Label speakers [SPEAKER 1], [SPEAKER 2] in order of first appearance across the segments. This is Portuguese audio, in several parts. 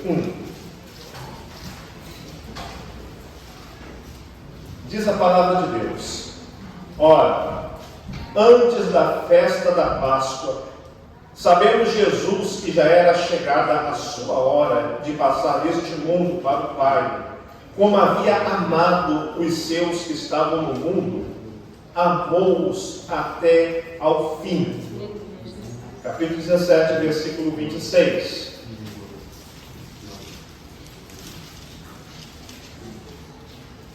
[SPEAKER 1] 1. Diz a palavra de Deus: ora, antes da festa da Páscoa, sabendo Jesus que já era chegada a sua hora de passar deste mundo para o Pai, como havia amado os seus que estavam no mundo, amou-os até ao fim. Capítulo 17, versículo 26.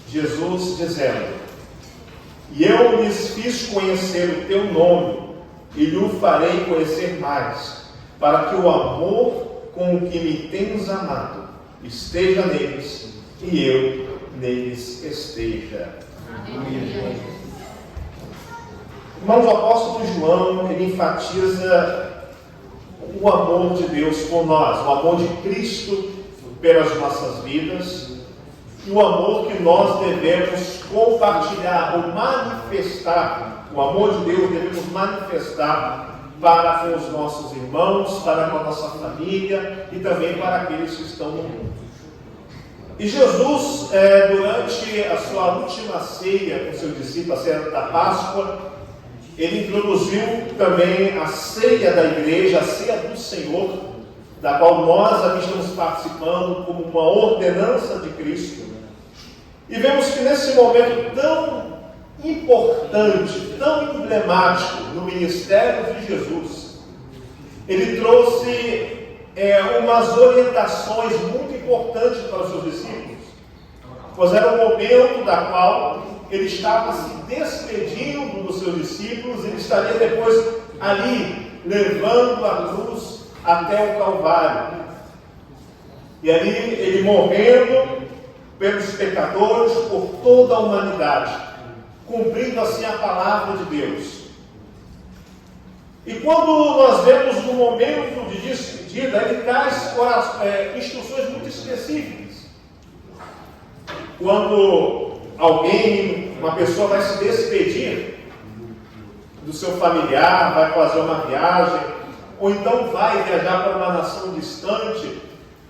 [SPEAKER 1] Jesus dizendo: e eu lhes fiz conhecer o teu nome, e lhe farei conhecer mais, para que o amor com o que me tens amado esteja neles, e eu neles esteja. Amém. Irmãos, o apóstolo João, ele enfatiza o amor de Deus por nós, o amor de Cristo pelas nossas vidas, e o amor que nós devemos compartilhar ou manifestar. O amor de Deus devemos manifestar para com os nossos irmãos, para com a nossa família e também para aqueles que estão no mundo. E Jesus, durante a sua última ceia com seus discípulos, a ceia da Páscoa, ele introduziu também a ceia da igreja, a ceia do Senhor, da qual nós aqui estamos participando como uma ordenança de Cristo. E vemos que nesse momento tão importante, tão emblemático no ministério de Jesus, ele trouxe umas orientações muito importantes para os seus discípulos, pois era o momento da qual ele estava se despedindo dos seus discípulos, ele estaria depois ali, levando a cruz até o Calvário. E ali ele morrendo pelos pecadores, por toda a humanidade, cumprindo assim a palavra de Deus. E quando nós vemos no momento de despedida, ele traz instruções muito específicas. Quando alguém, uma pessoa vai se despedir do seu familiar, vai fazer uma viagem, ou então vai viajar para uma nação distante,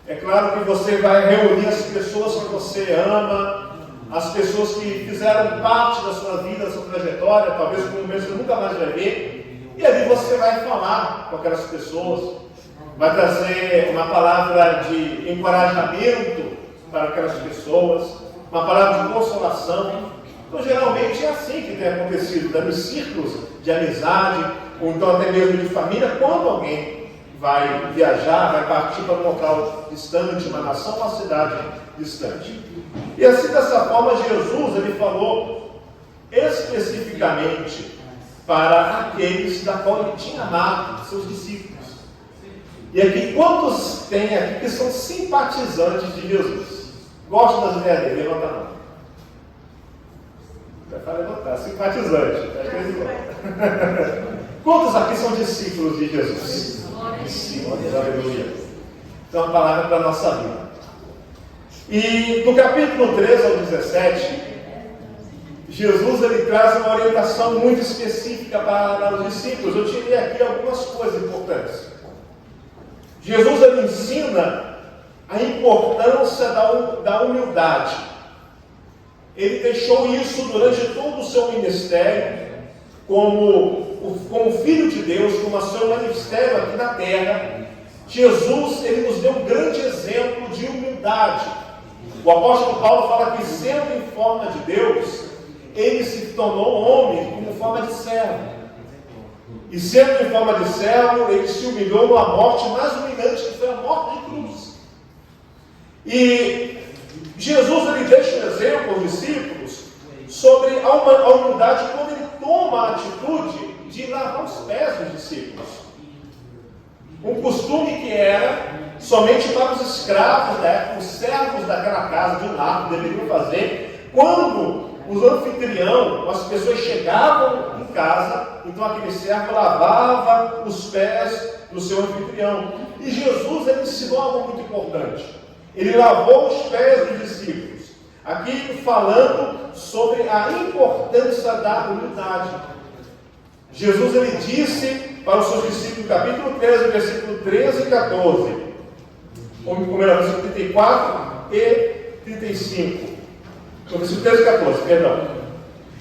[SPEAKER 1] é claro que você vai reunir as pessoas que você ama, as pessoas que fizeram parte da sua vida, da sua trajetória, talvez por um mês você nunca mais vai ver, e ali você vai falar com aquelas pessoas, vai trazer uma palavra de encorajamento para aquelas pessoas, uma palavra de consolação. Então, geralmente é assim que tem acontecido, nos círculos de amizade, ou então até mesmo de família, quando alguém vai viajar, vai partir para um local distante, uma nação, uma cidade distante. E assim, dessa forma, Jesus, ele falou especificamente para aqueles da qual ele tinha amado, seus discípulos. E aqui, quantos tem aqui que são simpatizantes de Jesus? Gostam das ideias dele? Levanta a mão. Vai levantar, simpatizante. Quantos aqui são discípulos de Jesus? Discípulos, aleluia. Então, a palavra para a nossa vida. E do capítulo 13 ao 17, Jesus ele traz uma orientação muito específica para os discípulos. Eu tirei aqui algumas coisas importantes. Jesus ele ensina a importância da humildade. Ele deixou isso durante todo o seu ministério, como Filho de Deus, como o seu ministério aqui na terra. Jesus ele nos deu um grande exemplo de humildade. O apóstolo Paulo fala que, sendo em forma de Deus, ele se tornou homem como forma de servo. E sendo em forma de servo, ele se humilhou numa morte mais humilhante, que foi a morte de cruz. E Jesus ele deixa um exemplo aos discípulos sobre a humildade quando ele toma a atitude de lavar os pés dos discípulos. Um costume que era somente para os escravos da época, os servos daquela casa de um lar deveriam fazer quando os anfitrião, as pessoas chegavam em casa, então aquele servo lavava os pés do seu anfitrião. E Jesus ele ensinou algo muito importante. Ele lavou os pés dos discípulos. Aqui falando sobre a importância da humildade. Jesus ele disse para os seus discípulos, capítulo 13, versículo 13 e 14: ou melhor, versículo 34 e 35. No versículo 13 e 14, perdão.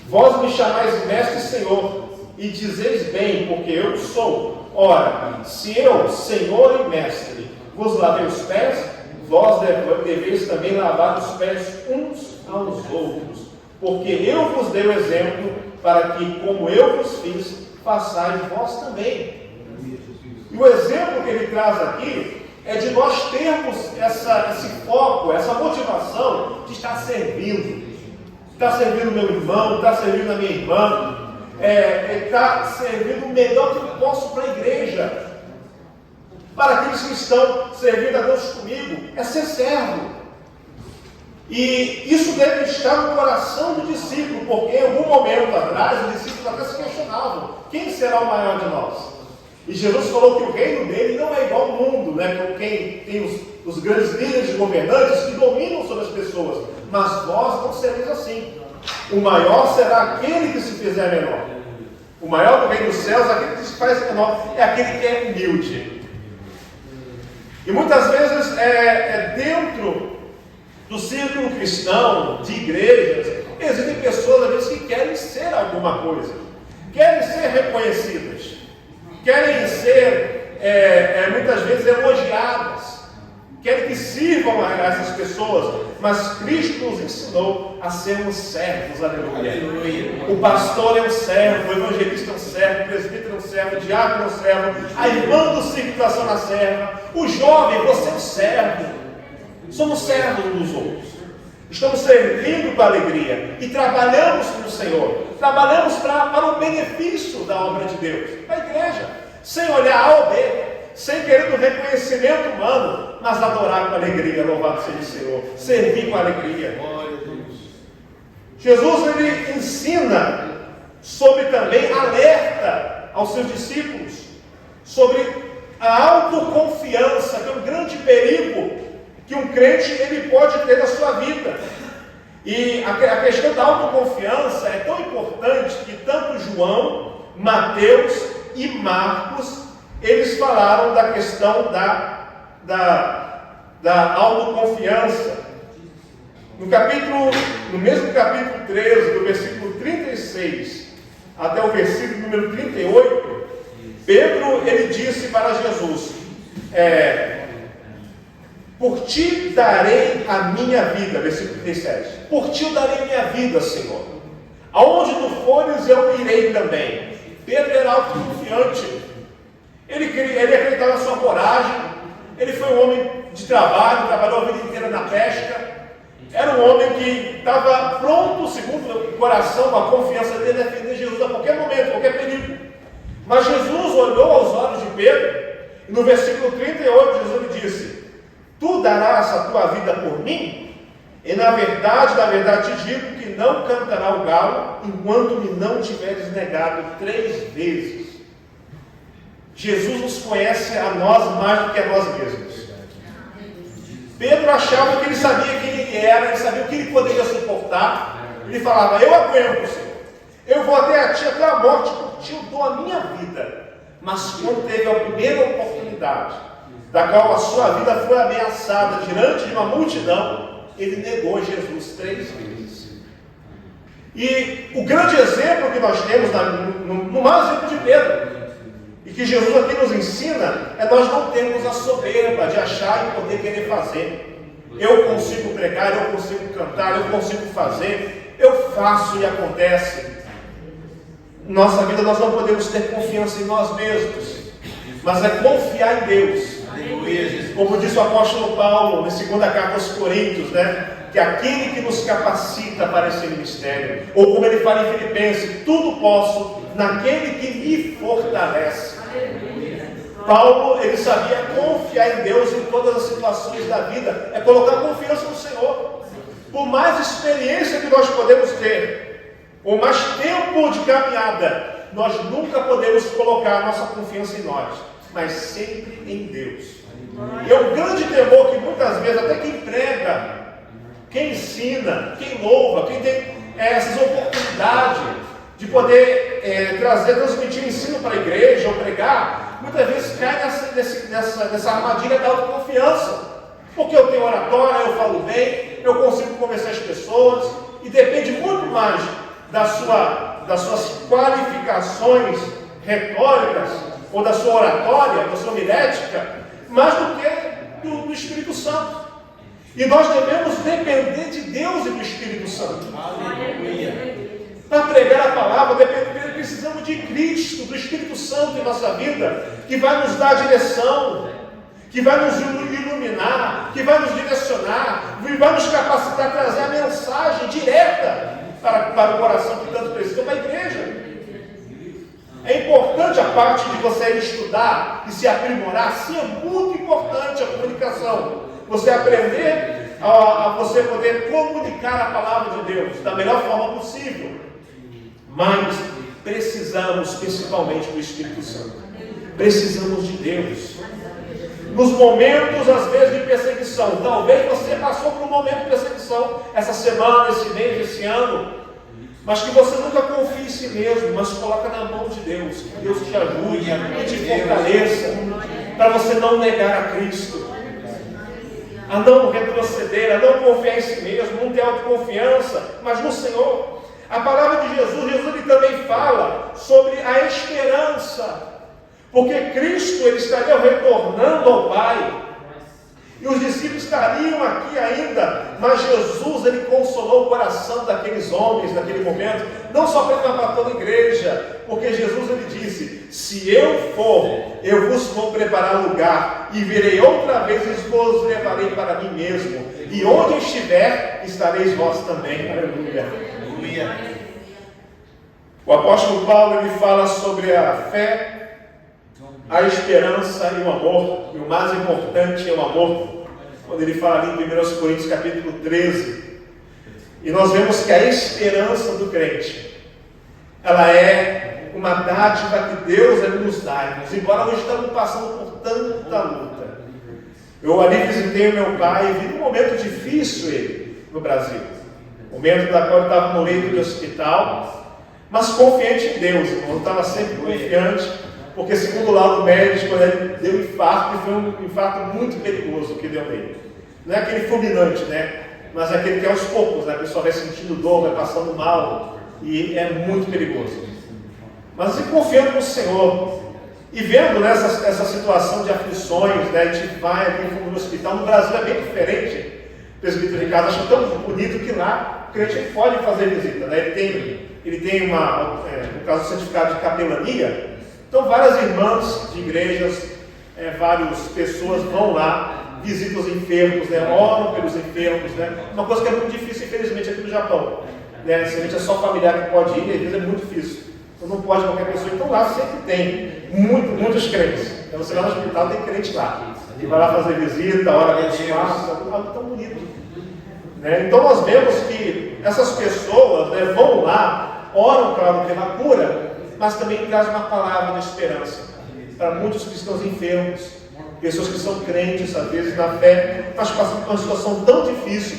[SPEAKER 1] Vós me chamais mestre e Senhor, e dizeis bem, porque eu sou. Ora, se eu, Senhor e mestre, vos lavei os pés, vós deveis também lavar os pés uns aos outros, porque eu vos dei o exemplo, para que, como eu vos fiz, façais vós também. E o exemplo que ele traz aqui é de nós termos esse foco, essa motivação de estar servindo. Estar servindo meu irmão, estar servindo a minha irmã, estar servindo o melhor que eu posso para a igreja. Para aqueles que estão servindo a Deus comigo, é ser servo. E isso deve estar no coração do discípulo, porque em algum momento atrás, os discípulos até se questionavam: quem será o maior de nós? E Jesus falou que o reino dele não é igual ao mundo, né? Quem tem os grandes líderes governantes que dominam sobre as pessoas, mas vós não sereis assim. O maior será aquele que se fizer menor. O maior do reino dos céus é aquele que se faz menor, é aquele que é humilde. E muitas vezes dentro do círculo cristão, de igrejas, existem pessoas às vezes que querem ser alguma coisa, querem ser reconhecidas, querem ser muitas vezes elogiadas, querem que sirvam a essas pessoas, mas Cristo nos ensinou a sermos servos, aleluia. O pastor é um servo, o evangelista é um servo, o presbítero é um servo, o diácono é um servo, a irmã do circulação na serva, o jovem, você é um servo. Somos servos uns dos outros. Estamos servindo com alegria e trabalhamos com o Senhor. Trabalhamos para o benefício da obra de Deus, da igreja, sem olhar A ou B, sem querer o reconhecimento humano, mas adorar com alegria. Louvado seja o Senhor. Servir com alegria. Jesus, ele ensina sobre também, alerta aos seus discípulos sobre a autoconfiança, que é um grande perigo que um crente ele pode ter na sua vida. E a questão da autoconfiança é tão importante que tanto João, Mateus e Marcos, eles falaram da questão da autoconfiança. No mesmo capítulo 13, do versículo 36 até o versículo número 38, Pedro, ele disse para Jesus: por ti darei a minha vida, versículo 37. Por ti eu darei a minha vida, Senhor. Aonde tu fores, eu irei também. Pedro era autoconfiante. Ele acreditava na sua coragem. Ele foi um homem de trabalho, trabalhou a vida inteira na pesca. Era um homem que estava pronto, segundo o coração, com a confiança dele, a defender Jesus a qualquer momento, a qualquer perigo. Mas Jesus olhou aos olhos de Pedro, e no versículo 38, Jesus lhe disse: tu darás a tua vida por mim? E na verdade te digo que não cantará o galo enquanto me não tiveres negado 3 vezes. Jesus nos conhece a nós mais do que a nós mesmos. Pedro achava que ele sabia quem ele era, ele sabia o que ele poderia suportar. Ele falava: eu aguento, Senhor, eu vou até a ti, até a morte, por ti eu dou a minha vida. Mas quando teve a primeira oportunidade, da qual a sua vida foi ameaçada diante de uma multidão, ele negou Jesus 3 vezes. E o grande exemplo que nós temos no maior exemplo de Pedro, e que Jesus aqui nos ensina, é nós não termos a soberba de achar e poder querer fazer. Eu consigo pregar, eu consigo cantar, eu consigo fazer, eu faço e acontece. Nossa vida nós não podemos ter confiança em nós mesmos, mas é confiar em Deus. Como diz o apóstolo Paulo, na 2ª carta aos Coríntios, que aquele que nos capacita para esse ministério, ou como ele fala em Filipenses, tudo posso naquele que me fortalece. Paulo, ele sabia confiar em Deus em todas as situações da vida, é colocar confiança no Senhor. Por mais experiência que nós podemos ter, ou mais tempo de caminhada, nós nunca podemos colocar a nossa confiança em nós, mas sempre em Deus. E é um grande temor que muitas vezes até quem prega, quem ensina, quem louva, quem tem essas oportunidades de poder transmitir ensino para a igreja ou pregar, muitas vezes cai nessa armadilha da autoconfiança. Porque eu tenho oratória, eu falo bem, eu consigo convencer as pessoas, e depende muito mais das suas qualificações retóricas, ou da sua oratória, da sua homilética, mais do que do Espírito Santo. E nós devemos depender de Deus e do Espírito Santo. Para pregar a palavra, precisamos de Cristo, do Espírito Santo em nossa vida, que vai nos dar direção, que vai nos iluminar, que vai nos direcionar, que vai nos capacitar a trazer a mensagem direta para o coração que tanto precisa, para a igreja. É importante a parte de você estudar e se aprimorar, sim, é muito importante a comunicação. Você aprender a você poder comunicar a palavra de Deus da melhor forma possível. Mas precisamos principalmente do Espírito Santo. Precisamos de Deus. Nos momentos, às vezes, de perseguição. Talvez você passou por um momento de perseguição essa semana, esse mês, esse ano. Mas que você nunca confie em si mesmo, mas coloca na mão de Deus. Que Deus te ajude e te fortaleça. Para você não negar a Cristo. A não retroceder, a não confiar em si mesmo, não ter autoconfiança, mas no Senhor. A palavra de Jesus ele também fala sobre a esperança. Porque Cristo ele estaria retornando ao Pai. E os discípulos estariam aqui ainda, mas Jesus ele consolou o coração daqueles homens naquele momento, não só para toda a igreja, porque Jesus ele disse: se eu for, eu vos vou preparar lugar, e virei outra vez e vos levarei para mim mesmo, e onde eu estiver, estareis vós também. Aleluia. Aleluia. O apóstolo Paulo ele fala sobre a fé, a esperança e o amor, e o mais importante é o amor, quando ele fala ali em 1 Coríntios capítulo 13, e nós vemos que a esperança do crente, ela é uma dádiva que Deus nos dá, embora hoje estamos passando por tanta luta. Eu ali visitei o meu pai e vi um momento difícil ele no Brasil, momento da qual ele estava no leito de hospital, mas confiante em Deus, eu estava sempre confiante. Porque segundo o laudo médico, ele deu infarto, e foi um infarto muito perigoso que deu nele. Não é aquele fulminante, né? Mas é aquele que aos poucos, né? A pessoa vai sentindo dor, vai passando mal, e é muito perigoso. Mas assim, confiando no Senhor, e vendo essa situação de aflições, né? A gente vai aqui no hospital, no Brasil é bem diferente. O presbítero de casa acha tão bonito que lá o crente pode fazer visita, né? Ele tem no caso, certificado de capelania. Então, várias irmãs de igrejas, várias pessoas vão lá, visitam os enfermos, né, oram pelos enfermos, né, uma coisa que é muito difícil, infelizmente, aqui no Japão. Né, se a gente é só familiar que pode ir, às vezes é muito difícil. Então, não pode qualquer pessoa. Então, lá sempre tem muitos crentes. Então, você vai no hospital, tem crente lá. E vai lá fazer visita, ora com os passos, algo tão bonito. Né? Então, nós vemos que essas pessoas, né, vão lá, oram, claro, pela cura, mas também traz uma palavra de esperança para muitos cristãos enfermos, pessoas que são crentes, às vezes, na fé, mas passam por uma situação tão difícil.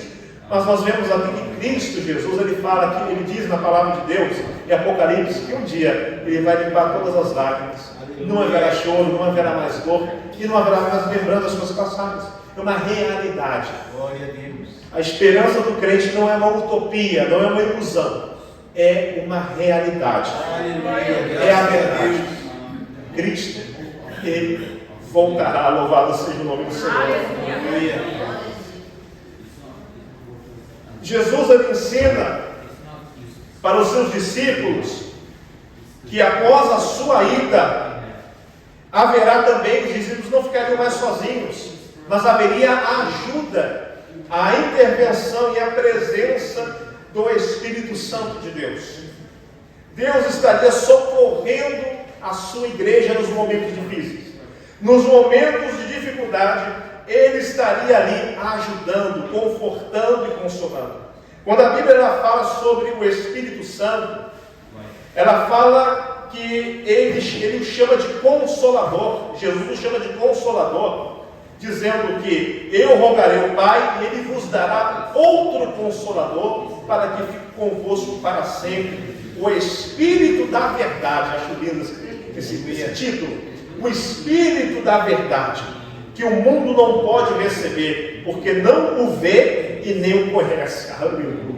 [SPEAKER 1] Mas nós vemos aqui que Cristo Jesus, ele fala, que ele diz na palavra de Deus, em Apocalipse, que um dia ele vai limpar todas as lágrimas. Não haverá choro, não haverá mais dor, e não haverá mais lembranças das coisas passadas. É uma realidade. Glória a Deus. A esperança do crente não é uma utopia, não é uma ilusão. É uma realidade. É a verdade. Cristo, ele voltará. Louvado seja o nome do Senhor. Jesus ele ensina para os seus discípulos que após a sua ida haverá também, os discípulos não ficariam mais sozinhos, mas haveria a ajuda, a intervenção e a presença do Espírito Santo de Deus. Deus estaria socorrendo a sua igreja nos momentos difíceis. Nos momentos de dificuldade, Ele estaria ali ajudando, confortando e consolando. Quando a Bíblia ela fala sobre o Espírito Santo, ela fala que Ele o chama de Consolador. Jesus o chama de Consolador, dizendo que eu rogarei ao Pai e Ele vos dará outro Consolador para que fique convosco para sempre, o Espírito da Verdade. Acho lindo esse título, o Espírito da Verdade, que o mundo não pode receber, porque não o vê e nem o conhece. Aleluia.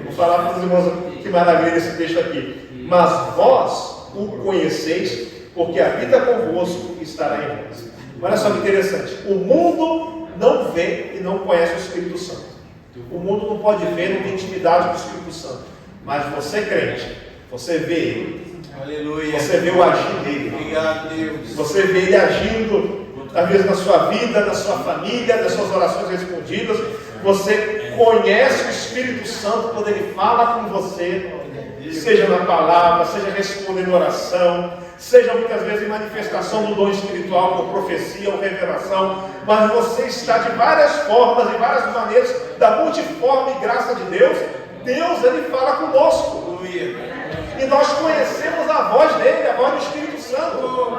[SPEAKER 1] Vou falar para os irmãos que maravilha esse texto aqui. Mas vós o conheceis, porque habita convosco e estará em vós. Olha só que interessante. O mundo não vê e não conhece o Espírito Santo. O mundo não pode ver, não tem intimidade com o Espírito Santo. Mas você, crente, você vê ele. Aleluia. Você vê o agir dele. Obrigado, Deus. Você vê ele agindo, talvez na sua vida, na sua família, nas suas orações respondidas. Você conhece o Espírito Santo quando ele fala com você, seja na palavra, seja respondendo oração, seja muitas vezes em manifestação do dom espiritual, por profecia ou revelação, mas você está de várias formas, de várias maneiras, da multiforme graça de Deus. Deus, ele fala conosco. E nós conhecemos a voz dele, a voz do Espírito Santo.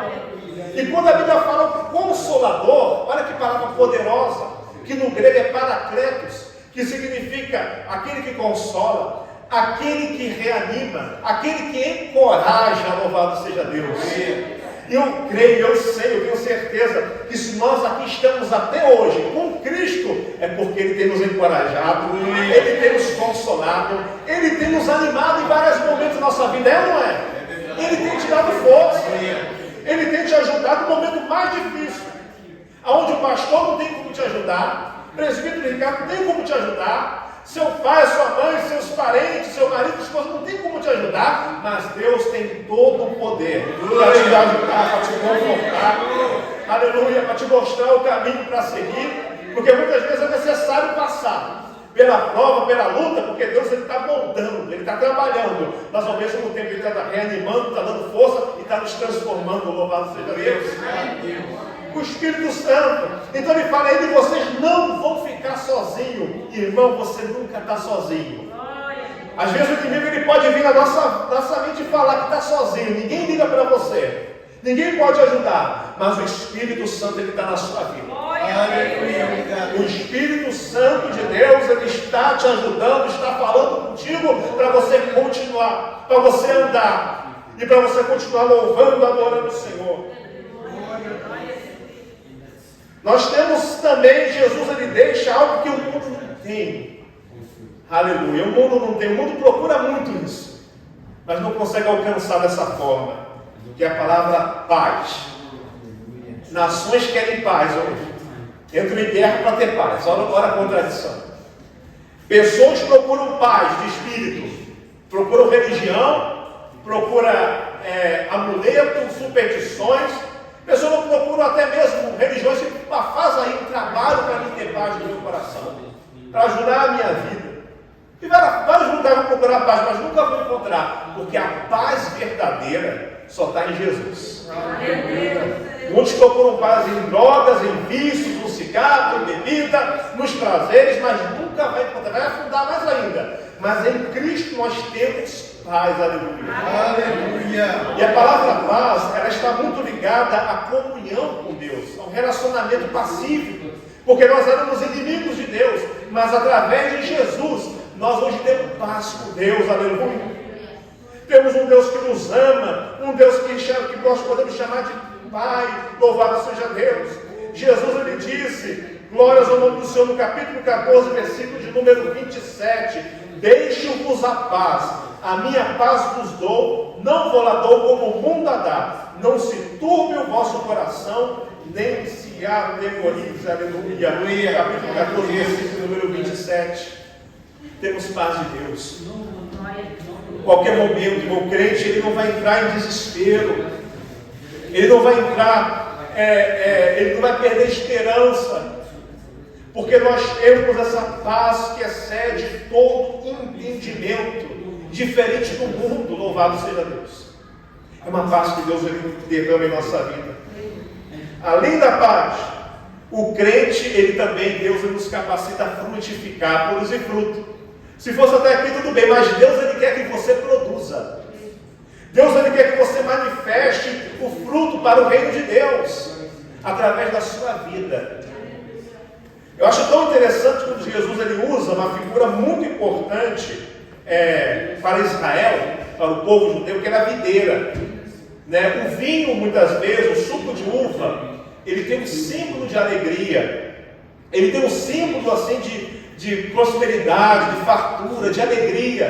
[SPEAKER 1] E quando a Bíblia fala Consolador, olha que palavra poderosa, que no grego é Paracletos, que significa aquele que consola, aquele que reanima, aquele que encoraja. Louvado seja Deus. Eu creio, eu sei, eu tenho certeza que se nós aqui estamos até hoje com Cristo, é porque Ele tem nos encorajado, Ele tem nos consolado, Ele tem nos animado em vários momentos da nossa vida, é ou não é? Ele tem te dado força, Ele tem te ajudado no momento mais difícil, onde o pastor não tem como te ajudar, o presbítero Ricardo não tem como te ajudar, seu pai, sua mãe, seus parentes, seu marido, sua esposa não tem como te ajudar, mas Deus tem todo o poder para te ajudar, para te confortar, aleluia, para te mostrar o caminho para seguir, porque muitas vezes é necessário passar pela prova, pela luta, porque Deus está moldando, Ele está trabalhando, mas ao mesmo tempo Ele está reanimando, está dando força e está nos transformando. Louvado seja Deus. O Espírito Santo. Então ele fala aí, vocês não vão ficar sozinhos. Irmão, você nunca está sozinho. Às vezes o inimigo ele pode vir na nossa mente e falar que está sozinho. Ninguém liga para você. Ninguém pode ajudar. Mas o Espírito Santo ele está na sua vida. O Espírito Santo de Deus ele está te ajudando, está falando contigo para você continuar, para você andar e para você continuar louvando, adorando o Senhor. Nós temos também, Jesus ele deixa algo que o mundo não tem. Aleluia. O mundo não tem, o mundo procura muito isso, mas não consegue alcançar dessa forma, que é a palavra paz. Nações querem paz hoje, entram em guerra para ter paz. Olha a contradição. Pessoas procuram paz de espírito, procuram religião, procuram amuletos, superstições. Pessoas não procuram até mesmo religiões que faz aí um trabalho para mim ter paz no meu coração, para ajudar a minha vida. E vários lugares vão procurar paz, mas nunca vão encontrar, porque a paz verdadeira só está em Jesus. Muitos procuram paz em drogas, em vícios, no cigarro, em bebida, nos prazeres, mas nunca vai encontrar, vai afundar mais ainda. Mas em Cristo nós temos paz, aleluia. Aleluia. E a palavra paz, ela está muito ligada à comunhão com Deus, ao relacionamento pacífico, porque nós éramos inimigos de Deus, mas através de Jesus, nós hoje temos paz com Deus, aleluia. Temos um Deus que nos ama, um Deus que nós podemos chamar de Pai, louvado seja Deus. Jesus, ele disse, glórias ao nome do Senhor, no capítulo 14, versículo de número 27, deixo-vos a paz, a minha paz vos dou, não vou lá dou como o mundo a dá, não se turbe o vosso coração, nem se atemorize, aleluia. Capítulo 14, versículo número 27, temos paz de Deus. Qualquer momento, meu crente, ele não vai entrar em desespero, ele não vai entrar, ele não vai perder esperança, porque nós temos essa paz que excede todo entendimento, diferente do mundo, louvado seja Deus. É uma paz que Deus ele derrama em nossa vida. Além da paz, o crente, ele também, Deus ele nos capacita a frutificar, produzir fruto. Se fosse até aqui tudo bem, mas Deus ele quer que você produza. Deus ele quer que você manifeste o fruto para o reino de Deus, através da sua vida. Eu acho tão interessante quando Jesus ele usa uma figura muito importante para Israel, para o povo judeu, que era a videira. O vinho, muitas vezes, o suco de uva, ele tem um símbolo de alegria. Ele tem um símbolo assim de prosperidade, de fartura, de alegria.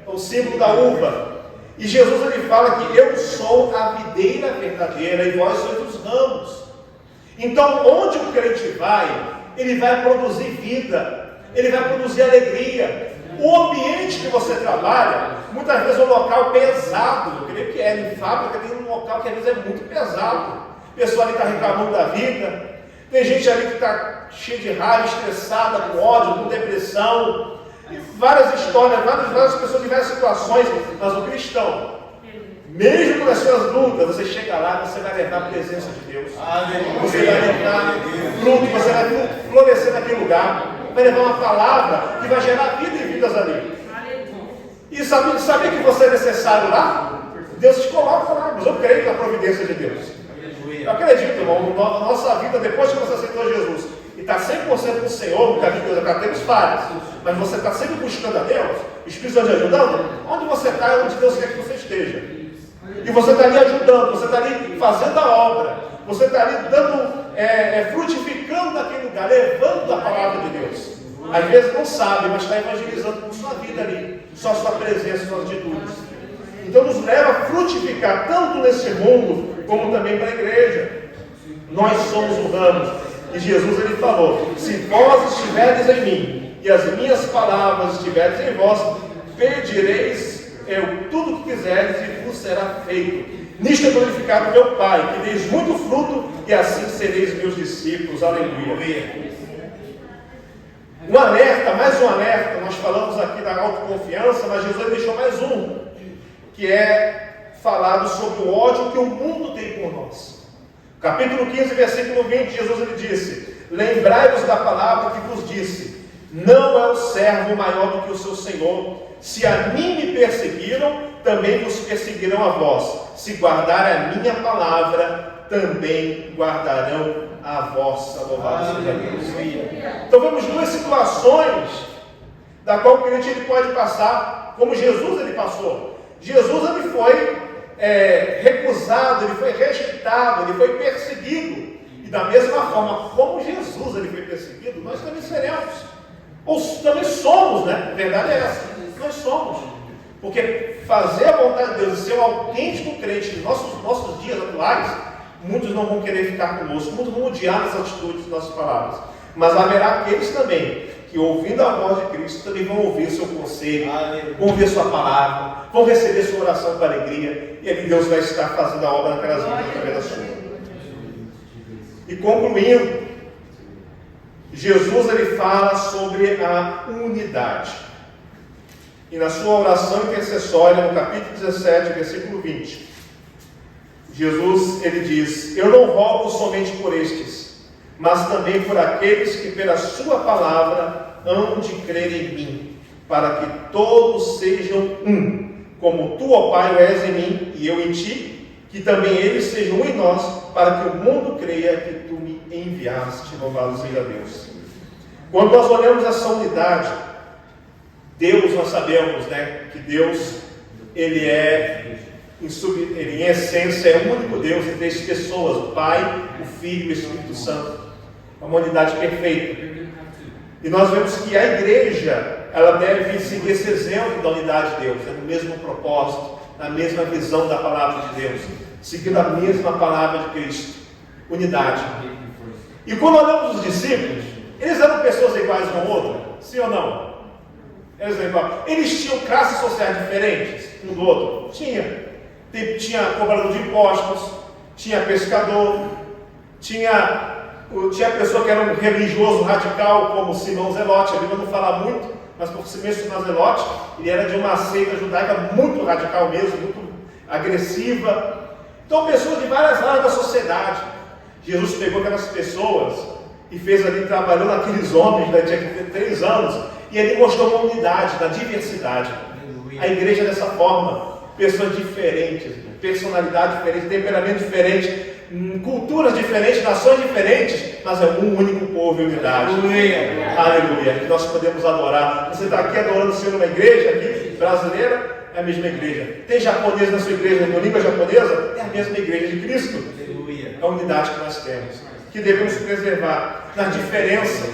[SPEAKER 1] É o símbolo da uva. E Jesus ele fala que eu sou a videira verdadeira e vós sois os ramos. Então, onde o crente vai, ele vai produzir vida, ele vai produzir alegria. O ambiente que você trabalha, muitas vezes é um local pesado. Eu creio que em fábrica tem um local que às vezes é muito pesado. A pessoa ali está reclamando da vida. Tem gente ali que está cheia de raiva, estressada, com ódio, com depressão. E várias histórias, várias pessoas em várias situações. Mas o cristão, mesmo nas suas lutas, você chega lá e você vai levar a presença de Deus. Você vai levar fruto, você vai florescer naquele lugar. Vai levar uma palavra que vai gerar vida e vidas ali. E saber que você é necessário lá, Deus te coloca lá. Mas eu creio na providência de Deus. Eu acredito, irmão, na nossa vida, depois que você aceitou Jesus e está 100% com o Senhor, no caminho de Deus, já temos falhas, mas você está sempre buscando a Deus, o Espírito Santo te ajudando, onde você está é onde Deus quer que você esteja. E você está ali ajudando, você está ali fazendo a obra, você está ali dando, frutificando naquele lugar, levando a palavra de Deus. Às vezes não sabe, mas está evangelizando com sua vida ali, só sua presença, suas atitudes. Então nos leva a frutificar tanto nesse mundo, como também para a igreja. Nós somos o ramo. E Jesus ele falou: se vós estiverdes em mim, e as minhas palavras estiverdes em vós, pedireis tudo o que quiserdes e vos será feito. Nisto é glorificado meu Pai, que deis muito fruto, e assim sereis meus discípulos. Aleluia. Um alerta, mais um alerta. Nós falamos aqui da autoconfiança, mas Jesus deixou mais um, que é falado sobre o ódio que o mundo tem por nós. Capítulo 15, versículo 20, Jesus ele disse: lembrai-vos da palavra que vos disse, não é o servo maior do que o seu Senhor. Se a mim me perseguiram, também vos perseguirão a vós. Se guardarem a minha palavra, também guardarão a vossa. Louvado seja Deus. Então vemos duas situações da qual o crente ele pode passar, como Jesus ele passou. Jesus ele foi recusado, ele foi rejeitado, ele foi perseguido. E da mesma forma como Jesus ele foi perseguido, nós também seremos. Ou também somos, né? A verdade é essa. Nós somos. Porque fazer a vontade de Deus e ser um autêntico crente nos nossos dias atuais, muitos não vão querer ficar conosco, muitos vão odiar as atitudes de nossas palavras. Mas haverá aqueles também que, ouvindo a voz de Cristo, também vão ouvir seu conselho, vão ouvir sua palavra, vão receber sua oração com alegria, e ali Deus vai estar fazendo a obra naquelas vidas através da sua. E concluindo, Jesus ele fala sobre a unidade. E na sua oração intercessória, no capítulo 17, versículo 20, Jesus ele diz: eu não rogo somente por estes, mas também por aqueles que pela sua palavra hão de crer em mim, para que todos sejam um, como tu, ó Pai, és em mim e eu em ti, que também eles sejam um em nós, para que o mundo creia que tu me enviaste. Louvado seja Deus. Quando nós olhamos essa unidade, Deus, nós sabemos, né, que Deus, ele em essência é o único Deus em três pessoas, o Pai, o Filho e o Espírito Santo. É uma unidade perfeita. E nós vemos que a igreja, ela deve seguir esse exemplo da unidade de Deus, no mesmo propósito, na mesma visão da palavra de Deus, seguindo a mesma palavra de Cristo. Unidade. E quando olhamos os discípulos, eles eram pessoas iguais uma ou outra? Sim ou não? Eles tinham classes sociais diferentes um do outro? Tinha cobrador de impostos, tinha pescador, tinha pessoa que era um religioso radical, como Simão Zelote. A Bíblia não fala muito, mas por Simão Zelote, ele era de uma seita judaica muito radical mesmo, muito agressiva. Então, pessoas de várias áreas da sociedade. Jesus pegou aquelas pessoas e fez ali, trabalhou naqueles homens, né, tinha 3 anos, e ele mostrou uma unidade, da diversidade. A igreja é dessa forma, pessoas diferentes, personalidade diferente, temperamento diferente, culturas diferentes, nações diferentes, mas é um único povo e unidade. Aleluia. Que nós podemos adorar. Você está aqui adorando o Senhor numa igreja aqui, brasileira, é a mesma igreja. Tem japonês na sua igreja, com língua japonesa, é a mesma igreja de Cristo. É a unidade que nós temos, que devemos preservar na diferença.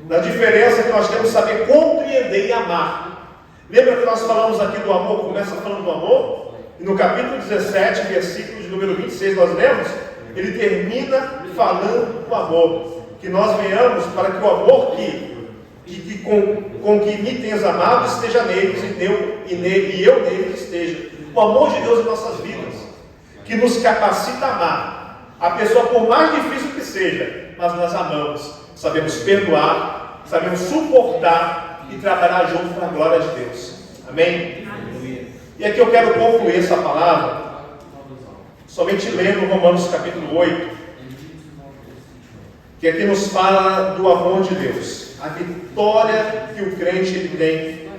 [SPEAKER 1] da diferença que nós temos que saber compreender e amar. Lembra que nós falamos aqui do amor, começa falando do amor? E no capítulo 17, versículo de número 26, nós lemos, ele termina falando do amor. Que nós venhamos para que o amor com que me tens amado esteja neles e eu neles esteja. O amor de Deus em nossas vidas, que nos capacita a amar a pessoa, por mais difícil que seja, mas nós amamos, sabemos perdoar, sabemos suportar e trabalhar junto para a glória de Deus. Amém? E aqui eu quero concluir essa palavra somente lendo Romanos capítulo 8, que aqui nos fala do amor de Deus, a vitória que o crente ele tem,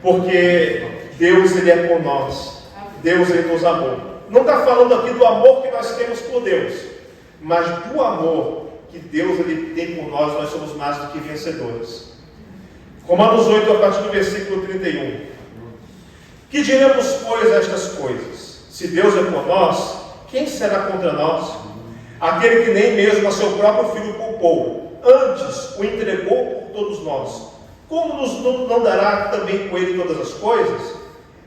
[SPEAKER 1] porque Deus ele é por nós, Deus ele nos amou. Não está falando aqui do amor que nós temos por Deus, mas do amor que Deus ele tem por nós somos mais do que vencedores. Romanos 8, a partir do versículo 31. Que diremos, pois, estas coisas? Se Deus é por nós, quem será contra nós? Aquele que nem mesmo a seu próprio Filho poupou, antes o entregou por todos nós, como nos não dará também com ele todas as coisas?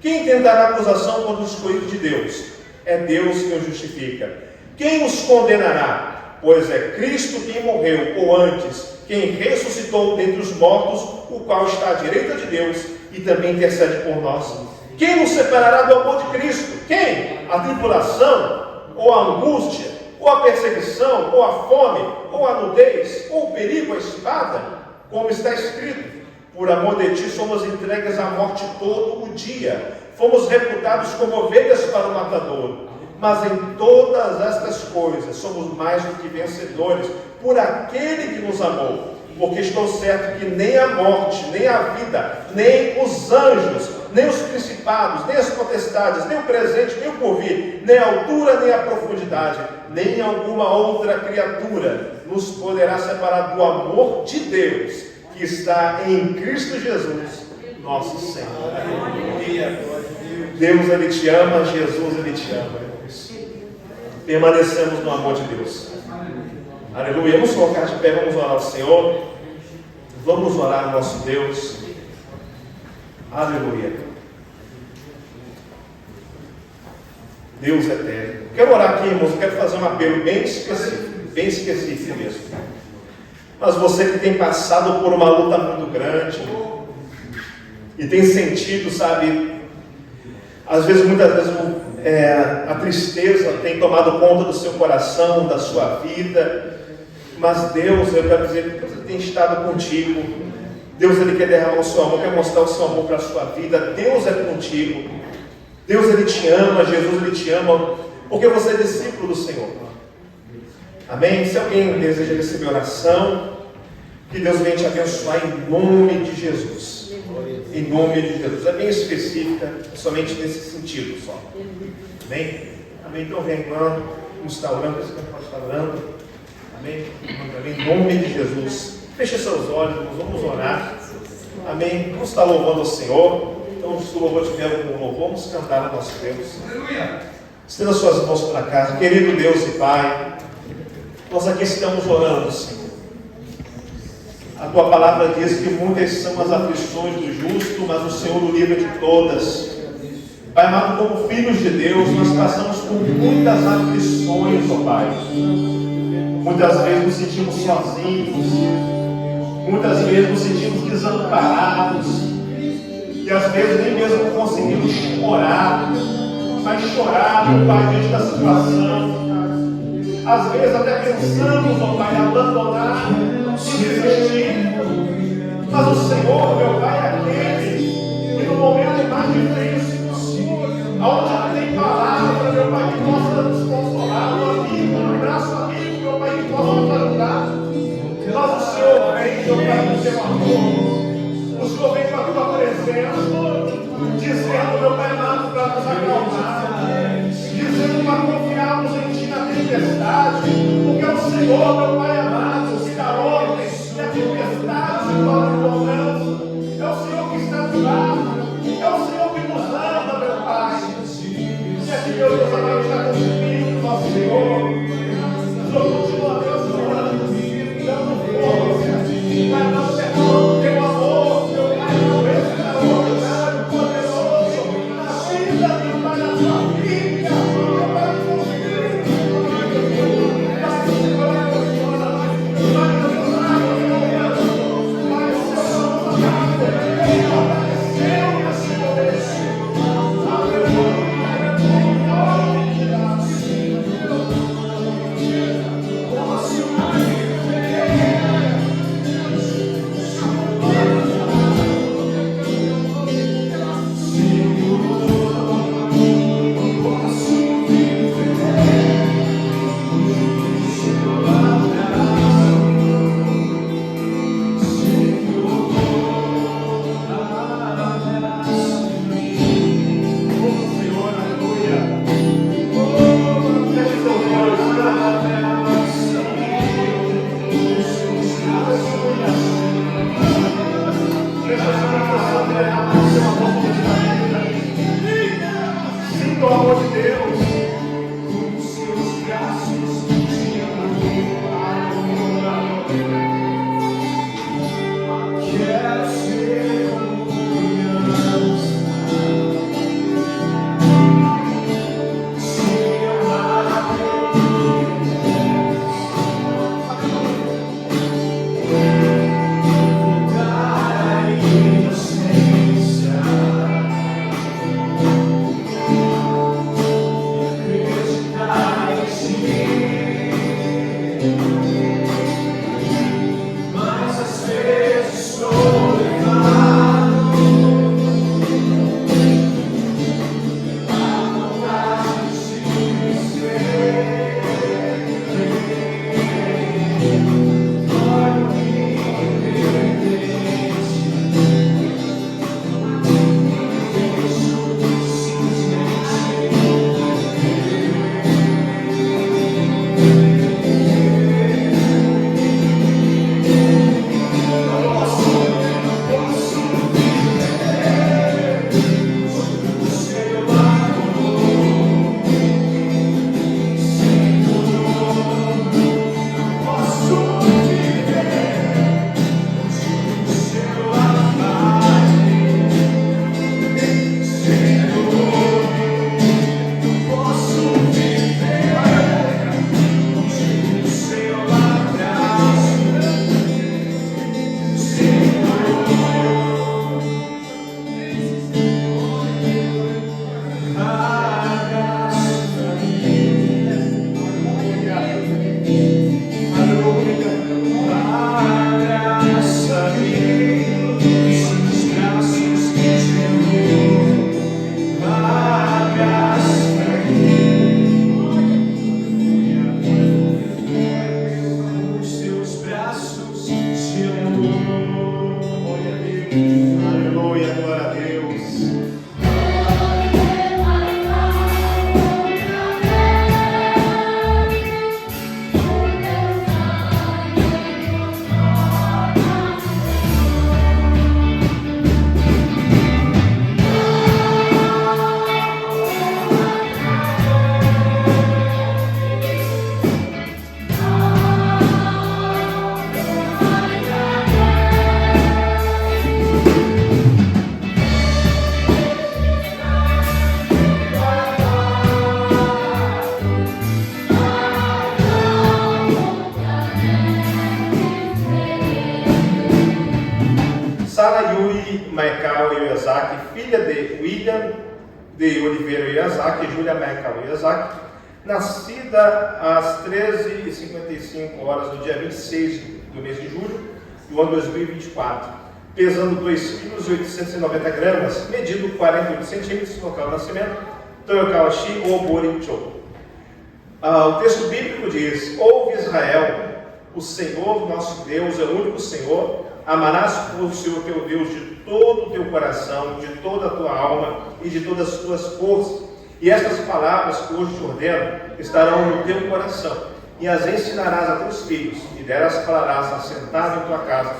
[SPEAKER 1] Quem tentará acusação contra os escolhidos de Deus? É Deus quem os justifica. Quem os condenará? Pois é Cristo quem morreu, ou antes, quem ressuscitou dentre os mortos, o qual está à direita de Deus e também intercede por nós. Quem nos separará do amor de Cristo? Quem? A tribulação, ou a angústia, ou a perseguição, ou a fome, ou a nudez, ou o perigo, a espada? Como está escrito: por amor de ti somos entregues à morte todo o dia, fomos reputados como ovelhas para o matador. Mas em todas estas coisas somos mais do que vencedores por aquele que nos amou. Porque estou certo que nem a morte, nem a vida, nem os anjos, nem os principados, nem as potestades, nem o presente, nem o porvir, nem a altura, nem a profundidade, nem alguma outra criatura nos poderá separar do amor de Deus que está em Cristo Jesus, nosso Senhor. Deus ele te ama, Jesus ele te ama, irmãos. Permanecemos no amor de Deus. Aleluia. Vamos colocar de pé, vamos orar ao Senhor. Vamos orar ao nosso Deus. Aleluia. Deus eterno. Quero orar aqui, irmãos. Eu quero fazer um apelo bem específico mesmo. Mas você que tem passado por uma luta muito grande e tem sentido, sabe, muitas vezes a tristeza tem tomado conta do seu coração, da sua vida. Mas Deus, eu quero dizer que Deus tem estado contigo. Deus ele quer derramar o seu amor, quer mostrar o seu amor para a sua vida. Deus é contigo. Deus ele te ama, Jesus ele te ama, porque você é discípulo do Senhor. Amém? Se alguém deseja receber oração, que Deus venha te abençoar em nome de Jesus. Em nome de Jesus. É bem específica, somente nesse sentido só. Amém? Amém? Então vem, irmão, vamos estar orando, você pode estar orando. Amém? Em nome de Jesus. Feche seus olhos, vamos orar. Amém? Vamos estar louvando o Senhor. Então, se o louvor tiver um louvor, vamos cantar ao nosso Deus. Estenda suas mãos para cá. Querido Deus e Pai, nós aqui estamos orando, Senhor. A Tua palavra diz que muitas são as aflições do justo, mas o Senhor o livra de todas. Pai amado, como filhos de Deus, nós passamos por muitas aflições, ó Pai. Muitas vezes nos sentimos sozinhos, muitas vezes nos sentimos desamparados, e às vezes nem mesmo conseguimos orar, mas chorar, meu Pai, diante da situação. Às vezes até pensamos, ó Pai, em abandonar e desistir, mas o Senhor, meu Pai, é aquele que no momento mais difícil, onde não tem palavra, meu Pai, que possa nos consolar, um amigo, um abraço amigo, meu Pai, que possa nos ajudar. Mas o Senhor vem, meu Pai, com o seu amor. O Senhor vem com a tua presença, dizendo, meu Pai amado, para nos acalmar, dizendo para confiarmos em Ti na tempestade, porque é o Senhor, meu Pai amado, que dá ordem, e a tempestade se torna bonança. É o Senhor que está do lado, é o Senhor que nos ama, meu Pai. E aqui, meu Deus amado, está com o Espírito do nosso Senhor. O Senhor continua abençoando, dando força. filha de William de Oliveira Yazaki, Júlia Michael Yazaki, nascida às 13h55 do dia 26 do mês de julho do ano 2024, pesando 2 quilos e 890 gramas, medindo 48 centímetros, local de nascimento, Toyokawashi Oboricho. O texto bíblico diz: ouve Israel, o Senhor nosso Deus é o único Senhor, amarás o Senhor teu Deus de todo o teu coração, de toda a tua alma e de todas as tuas forças. E estas palavras que hoje te ordeno estarão no teu coração, e as ensinarás a teus filhos, e delas falarás assentado em tua casa,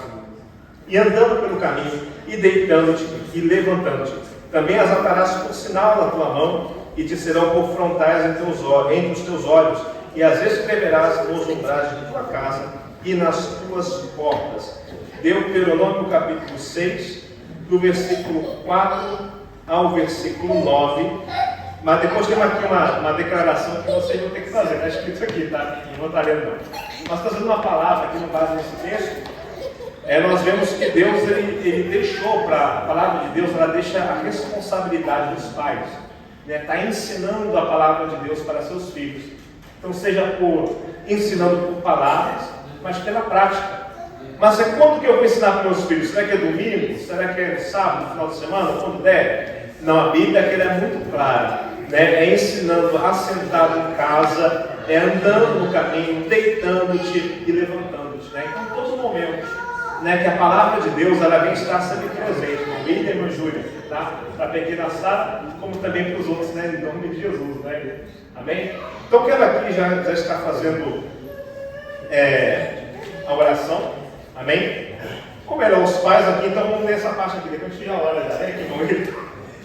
[SPEAKER 1] e andando pelo caminho, e deitando-te e levantando-te. Também as atarás por sinal na tua mão, e te serão por frontais entre os teus olhos, e as escreverás nos umbrais de tua casa e nas tuas portas. Deuteronômio capítulo 6, do versículo 4 ao versículo 9. Mas depois tem aqui uma declaração que vocês vão ter que fazer. Está escrito aqui, tá? Não vou estar lendo não. Mas trazendo uma palavra aqui no base desse texto, nós vemos que Deus ele deixou para a palavra de Deus, ela deixa a responsabilidade dos pais. Está ensinando a palavra de Deus para seus filhos. Então, seja ensinando por palavras, mas pela prática. Mas é quando que eu vou ensinar para meus filhos? Será que é domingo? Será que é sábado, final de semana? Quando der? Não, a Bíblia é muito clara. É ensinando assentado em casa, andando no caminho, deitando-te e levantando-te. Então, todo momento que a palavra de Deus ela vem estar sempre presente. No William e irmã Júlia, tá? Para a pequena Sara, como também para os outros, em nome de Jesus. Amém? Então, quero aqui já estar fazendo a oração. Amém? Como eram os pais aqui, então vamos ler essa parte aqui. Depois a gente já olha, que bom.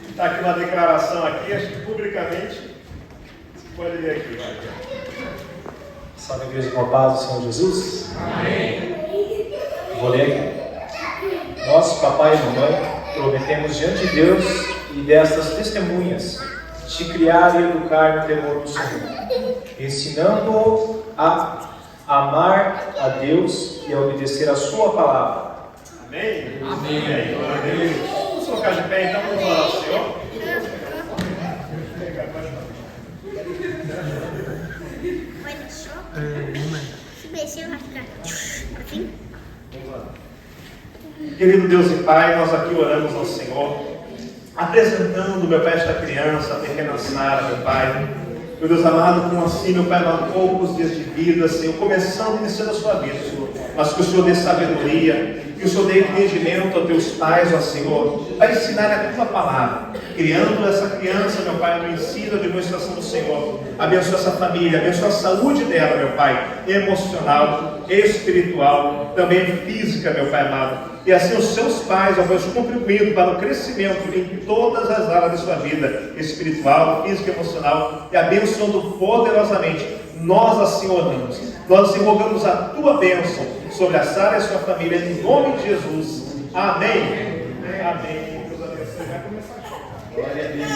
[SPEAKER 1] Está aqui uma declaração aqui, acho que publicamente. Você pode ler aqui. Vai.
[SPEAKER 2] Salve a igreja com a paz do Senhor Jesus.
[SPEAKER 3] Amém.
[SPEAKER 2] Vou ler aqui. Nós, papai e mamãe, prometemos diante de Deus e destas testemunhas te criar e educar no temor do Senhor, ensinando-o a amar a Deus e a obedecer a sua palavra.
[SPEAKER 1] Amém?
[SPEAKER 3] Amém.
[SPEAKER 1] Glória a Deus. Vamos colocar de pé então, vamos orar ao Senhor.
[SPEAKER 4] Vai no shopping? Se mexer, vai ficar assim.
[SPEAKER 1] Vamos lá. Querido Deus e Pai, nós aqui oramos ao Senhor, apresentando, meu Pai, esta criança, a pequena Sara, meu Pai. Meu Deus amado, como assim, meu Pai, há poucos dias de vida, Senhor, começando e iniciando a sua vida, Senhor. Mas que o Senhor dê sabedoria, que o Senhor dê entendimento aos teus pais, ó Senhor, para ensinar a tua palavra, criando essa criança, meu Pai, no ensino, a demonstração do Senhor. Abençoa essa família, abençoa a saúde dela, meu Pai, emocional, espiritual, também física, meu Pai amado. E assim os seus pais, ó Deus, contribuindo para o crescimento em todas as áreas da sua vida, espiritual, física, emocional, e abençoando poderosamente. Nós assim oramos, nós assim rogamos a tua bênção sobre a Sara e a sua família, em nome de Jesus. Amém. Amém. Deus abençoe. Vai começar a chorar. Glória a Deus.